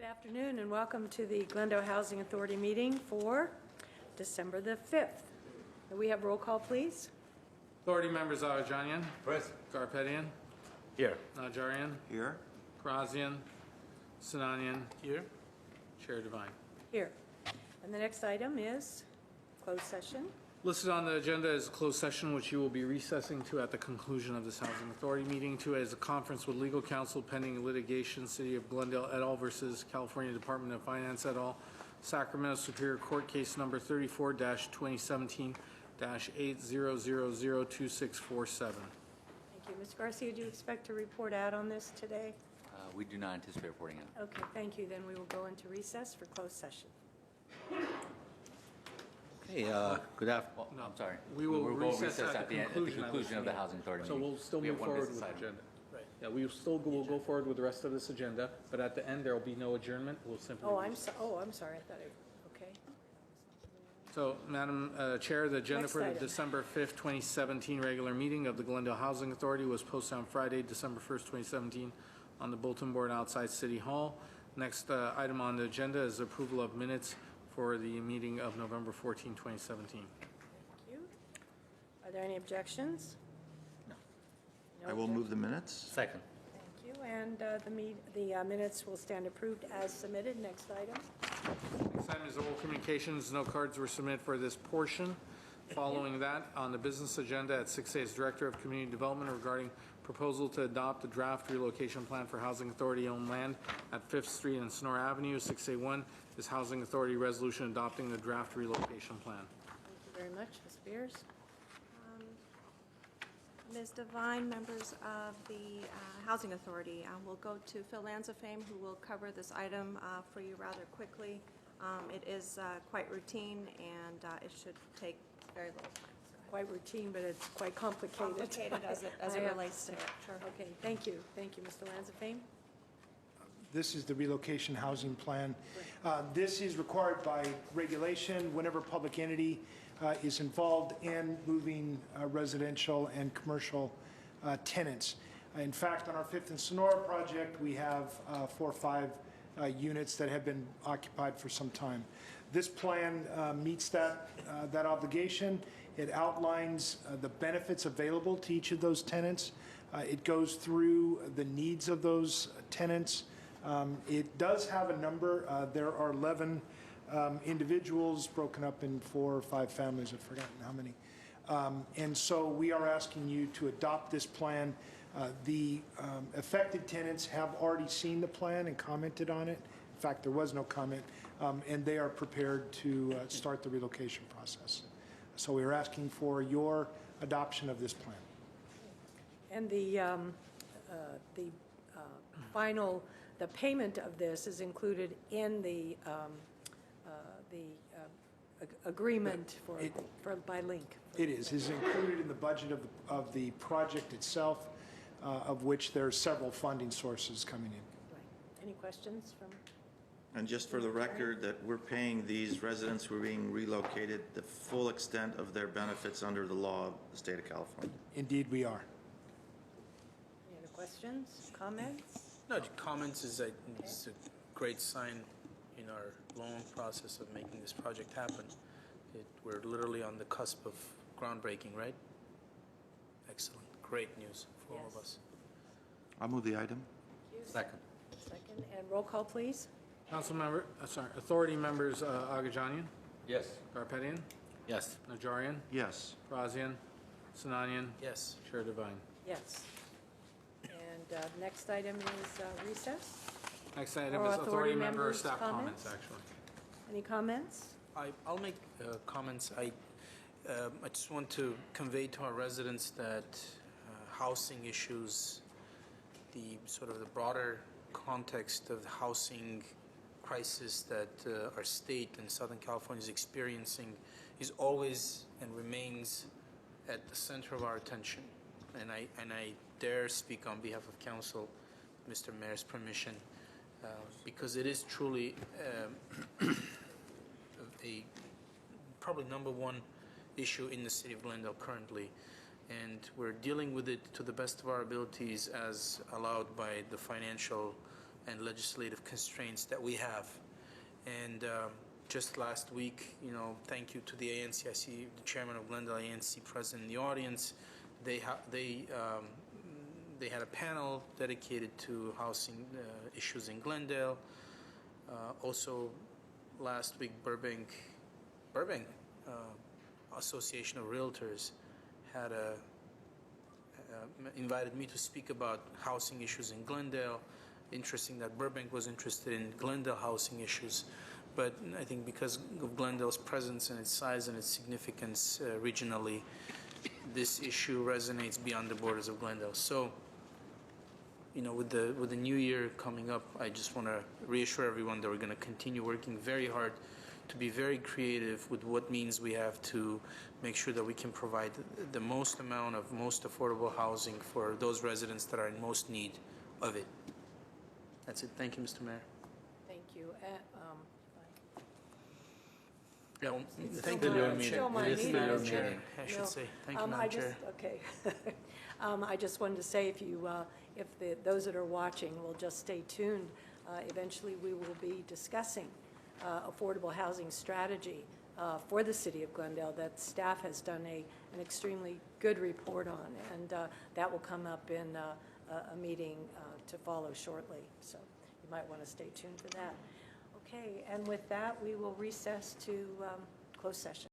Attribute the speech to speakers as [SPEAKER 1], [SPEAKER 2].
[SPEAKER 1] Good afternoon and welcome to the Glendale Housing Authority meeting for December the 5th. May we have roll call, please?
[SPEAKER 2] Authority members Agajanian.
[SPEAKER 3] Present.
[SPEAKER 2] Garpetian.
[SPEAKER 3] Here.
[SPEAKER 2] Najarian.
[SPEAKER 3] Here.
[SPEAKER 2] Grazian. Sinanian. Here. Chair Devine.
[SPEAKER 1] Here. And the next item is closed session.
[SPEAKER 2] Listed on the agenda is a closed session, which you will be recessing to at the conclusion of this Housing Authority meeting. Two is a conference with legal counsel pending litigation, City of Glendale et al. Versus California Department of Finance et al. Sacramento Superior Court case number 34-2017-80002647.
[SPEAKER 1] Thank you. Ms. Garcia, do you expect to report out on this today?
[SPEAKER 4] We do not anticipate reporting it.
[SPEAKER 1] Okay, thank you. Then we will go into recess for closed session.
[SPEAKER 4] Hey, good afternoon.
[SPEAKER 2] No.
[SPEAKER 4] I'm sorry.
[SPEAKER 2] We will
[SPEAKER 4] We'll
[SPEAKER 2] recess at the conclusion
[SPEAKER 4] of the Housing Authority
[SPEAKER 2] So
[SPEAKER 4] meeting.
[SPEAKER 2] we'll still
[SPEAKER 4] We have
[SPEAKER 2] move
[SPEAKER 4] one
[SPEAKER 2] forward
[SPEAKER 4] business
[SPEAKER 2] with the
[SPEAKER 4] item.
[SPEAKER 2] agenda. Right. Yeah, we will go forward with the rest of this agenda, but at the end, there will be no adjournment. We'll simply.
[SPEAKER 1] Oh, I'm
[SPEAKER 2] recess.
[SPEAKER 1] sorry. I thought okay.
[SPEAKER 2] So, Madam Chair, the agenda
[SPEAKER 1] Next
[SPEAKER 2] for the
[SPEAKER 1] item.
[SPEAKER 2] December 5th, 2017 regular meeting of the Glendale Housing Authority was posted on Friday, December 1st, 2017 on the bulletin board outside City Hall. Next item on the agenda is approval of minutes for the meeting of November 14, 2017.
[SPEAKER 1] Thank you. Are there any objections?
[SPEAKER 4] No.
[SPEAKER 3] I will move the minutes.
[SPEAKER 4] Second.
[SPEAKER 1] Thank you. And the minutes will stand approved as submitted. Next item.
[SPEAKER 2] Next item is oral communications. No cards were submitted for this portion. Following that, on the business agenda at 6A is Director of Community Development regarding proposal to adopt the draft relocation plan for Housing Authority owned land at 5th Street and Sonora Avenue. 6A1 is Housing Authority resolution adopting the draft relocation plan.
[SPEAKER 1] Thank you very much. Ms. Beers.
[SPEAKER 5] Ms. Devine, members of the Housing Authority, we'll go to Phil Lanzafame, who will cover this item for you rather quickly. It is quite routine, and it should take very little time.
[SPEAKER 1] Quite routine, but it's quite complicated.
[SPEAKER 5] Complicated as it relates to it. Sure.
[SPEAKER 1] Okay, thank you. Thank you, Mr. Lanzafame.
[SPEAKER 6] This is the relocation housing plan. This is required by regulation whenever public entity is involved in moving residential and commercial tenants. In fact, on our 5th and Sonora project, we have 4 or 5 units that have been occupied for some time. This plan meets that obligation. It outlines the benefits available to each of those tenants. It goes through the needs of those tenants. It does have a number. There are 11 individuals broken up in 4 or 5 families. I've forgotten how many. And so we are asking you to adopt this plan. The affected tenants have already seen the plan and commented on it. In fact, there was no comment, and they are prepared to start the relocation process. So we are asking for your adoption of this plan. And
[SPEAKER 1] the payment of this is included in the agreement by link.
[SPEAKER 6] It is included in the budget of the project itself, of which there are several funding sources coming in.
[SPEAKER 1] Right. Any questions from?
[SPEAKER 3] And just for the record, that we're paying these residents who are being relocated the full extent of their benefits under the law of the state of California.
[SPEAKER 6] Indeed, we are.
[SPEAKER 1] Any other questions, comments?
[SPEAKER 7] No, comments is it's a great sign in our long process of making this project happen. We're literally on the cusp of groundbreaking, right? Excellent. Great news for all of us.
[SPEAKER 3] I'll move the item.
[SPEAKER 4] Second.
[SPEAKER 1] Second, and roll call, please.
[SPEAKER 2] Authority members Agajanian.
[SPEAKER 4] Yes.
[SPEAKER 2] Garpetian.
[SPEAKER 4] Yes.
[SPEAKER 2] Najarian.
[SPEAKER 3] Yes.
[SPEAKER 2] Grazian. Sinanian.
[SPEAKER 7] Yes.
[SPEAKER 2] Chair Devine.
[SPEAKER 1] Yes. And next item is recess.
[SPEAKER 2] Next item
[SPEAKER 1] Or
[SPEAKER 2] is authority member
[SPEAKER 1] members'
[SPEAKER 2] staff
[SPEAKER 1] comments?
[SPEAKER 2] comments, actually.
[SPEAKER 1] Any comments?
[SPEAKER 7] I'll make comments. I just want to convey to our residents that housing issues, the sort of the broader context of the housing crisis that our state and Southern California is experiencing is always and remains at the center of our attention. And I dare speak on behalf of council, Mr. Mayor's permission, because it is truly a probably #1 issue in the city of Glendale currently, and we're dealing with it to the best of our abilities as allowed by the financial and legislative constraints that we have. And just last week, thank you to the ANC. I see the chairman of Glendale ANC present in the audience. They had a panel dedicated to housing issues in Glendale. Also, last week, Burbank Association of Realtors had invited me to speak about housing issues in Glendale. Interesting that Burbank was interested in Glendale housing issues. But I think because of Glendale's presence and its size and its significance regionally, this issue resonates beyond the borders of Glendale. So, with the new year coming up, I just want to reassure everyone that we're going to continue working very hard to be very creative with what means we have to make sure that we can provide the most amount of most affordable housing for those residents that are in most need of it. That's it. Thank you, Mr. Mayor.
[SPEAKER 1] Thank you.
[SPEAKER 7] Yeah, well,
[SPEAKER 1] It's
[SPEAKER 7] thank
[SPEAKER 1] still
[SPEAKER 7] you,
[SPEAKER 1] my-
[SPEAKER 7] Madam
[SPEAKER 1] it's
[SPEAKER 7] Chair.
[SPEAKER 1] still my
[SPEAKER 7] It is
[SPEAKER 1] meeting,
[SPEAKER 7] Madam
[SPEAKER 1] isn't
[SPEAKER 7] Chair,
[SPEAKER 1] it?
[SPEAKER 7] I should
[SPEAKER 1] No.
[SPEAKER 7] say. Thank you,
[SPEAKER 1] I
[SPEAKER 7] Madam
[SPEAKER 1] just-
[SPEAKER 7] Chair.
[SPEAKER 1] Okay. I just wanted to say, if those that are watching will just stay tuned, eventually we will be discussing affordable housing strategy for the city of Glendale that staff has done an extremely good report on, and that will come up in a meeting to follow shortly. So you might want to stay tuned for that. Okay, and with that, we will recess to closed session.